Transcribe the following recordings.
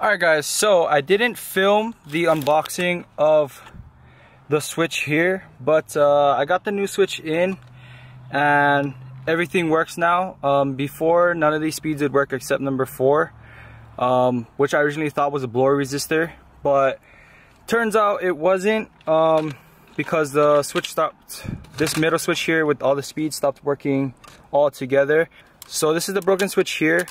Alright guys, so I didn't film the unboxing of the switch here, but I got the new switch in and everything works now. Before, none of these speeds would work except number 4, which I originally thought was a blower resistor, but turns out it wasn't, because the switch stopped, this middle switch here with all the speeds stopped working all together. So this is the broken switch here.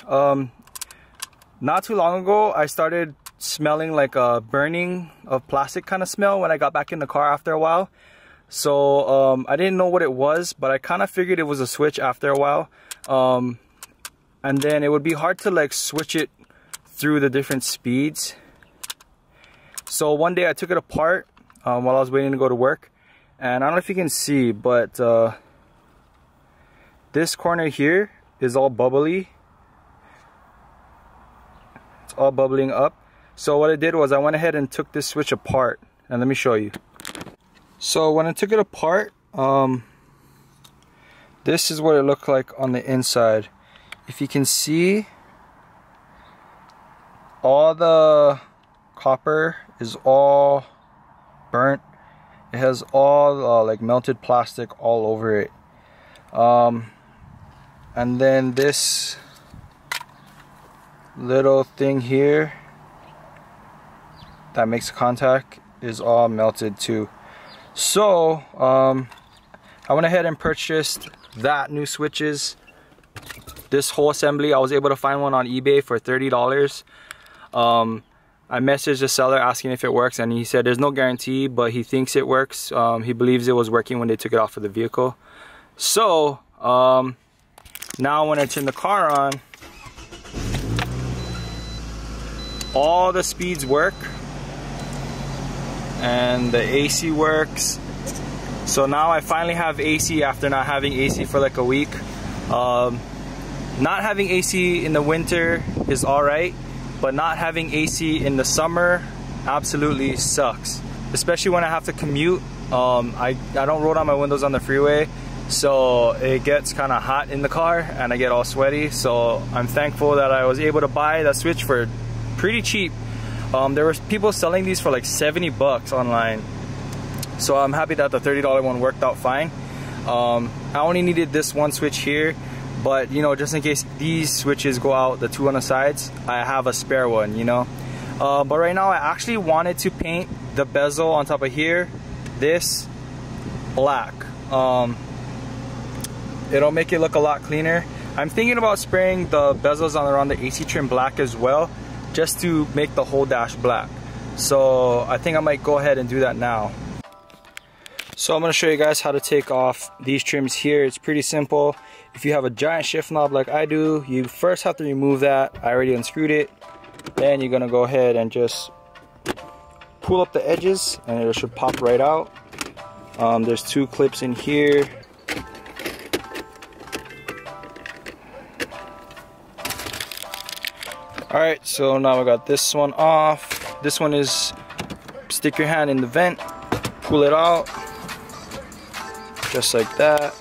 Not too long ago, I started smelling like a burning of plastic kind of smell when I got back in the car after a while. So I didn't know what it was, but I kind of figured it was a switch after a while. And then it would be hard to like switch it through the different speeds. So one day I took it apart while I was waiting to go to work. And I don't know if you can see, but this corner here is all bubbly. All bubbling up. So what I did was I went ahead and took this switch apart, and let me show you. So when I took it apart, this is what it looked like on the inside. If you can see, all the copper is all burnt. It has all like melted plastic all over it. And then this little thing here that makes contact is all melted too. So I went ahead and purchased that new switches. This whole assembly, I was able to find one on eBay for $30. I messaged the seller asking if it works, and he said there's no guarantee, but he thinks it works. He believes it was working when they took it off of the vehicle. So now when I turn the car on, all the speeds work and the AC works. So now I finally have AC after not having AC for like a week. Not having AC in the winter is alright, but not having AC in the summer absolutely sucks, especially when I have to commute. I don't roll down my windows on the freeway, so it gets kind of hot in the car and I get all sweaty. So I'm thankful that I was able to buy that switch for pretty cheap. There were people selling these for like 70 bucks online, so I'm happy that the $30 one worked out fine. I only needed this one switch here, but you know, just in case these switches go out, the two on the sides, I have a spare one, you know. But right now I actually wanted to paint the bezel on top of here, this black. It'll make it look a lot cleaner. I'm thinking about spraying the bezels on around the AC trim black as well, just to make the whole dash black. So I think I might go ahead and do that now. So I'm going to show you guys how to take off these trims here. It's pretty simple. If you have a giant shift knob like I do, you first have to remove that. I already unscrewed it. Then you're going to go ahead and just pull up the edges and it should pop right out. There's 2 clips in here. Alright, so now I got this one off. This one is stick your hand in the vent, pull it out, just like that.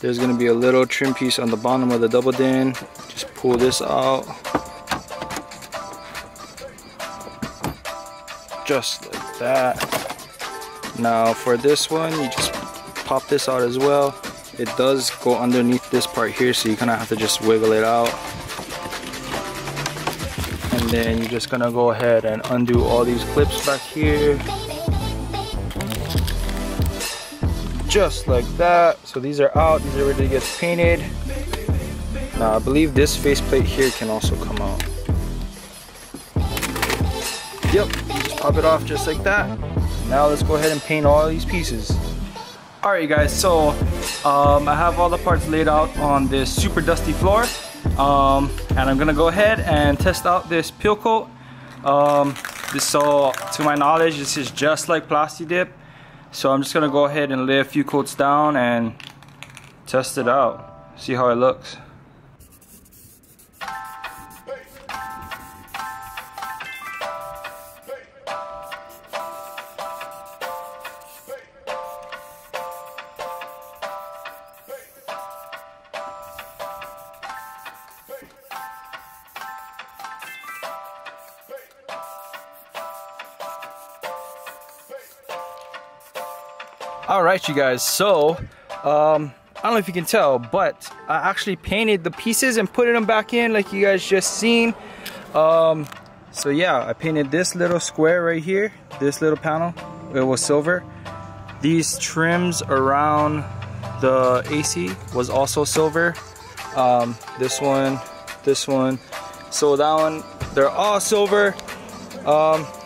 There's going to be a little trim piece on the bottom of the double din. Just pull this out. Just like that. Now for this one, you just pop this out as well. It does go underneath this part here, so you kind of have to just wiggle it out. And then you're just gonna go ahead and undo all these clips back here. Just like that. So these are out, these are ready to get painted. Now I believe this faceplate here can also come out. Yep, you just pop it off just like that. Now let's go ahead and paint all these pieces. Alright you guys, so I have all the parts laid out on this super dusty floor. And I'm gonna go ahead and test out this peel coat. So to my knowledge, this is just like Plasti Dip. So I'm just gonna go ahead and lay a few coats down and test it out, see how it looks. Alright you guys, so I don't know if you can tell, but I actually painted the pieces and put them back in like you guys just seen. So yeah, I painted this little square right here, this little panel, it was silver. These trims around the AC was also silver. This one, so that one, they're all silver.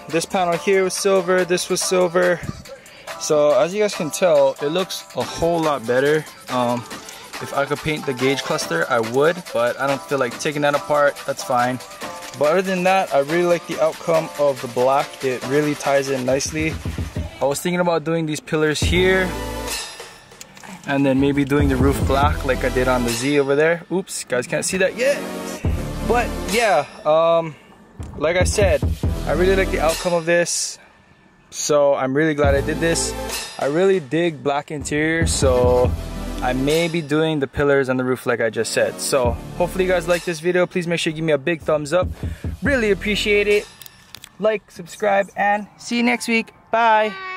This panel here was silver, this was silver. So as you guys can tell, it looks a whole lot better. If I could paint the gauge cluster, I would, but I don't feel like taking that apart, that's fine. But other than that, I really like the outcome of the black. It really ties in nicely. I was thinking about doing these pillars here, and then maybe doing the roof black like I did on the Z over there. Oops, guys can't see that yet. But yeah, like I said, I really like the outcome of this. So I'm really glad I did this. I really dig black interior, so I may be doing the pillars and the roof like I just said. So hopefully you guys like this video. Please make sure you give me a big thumbs up. Really appreciate it. Like, subscribe, and see you next week. Bye.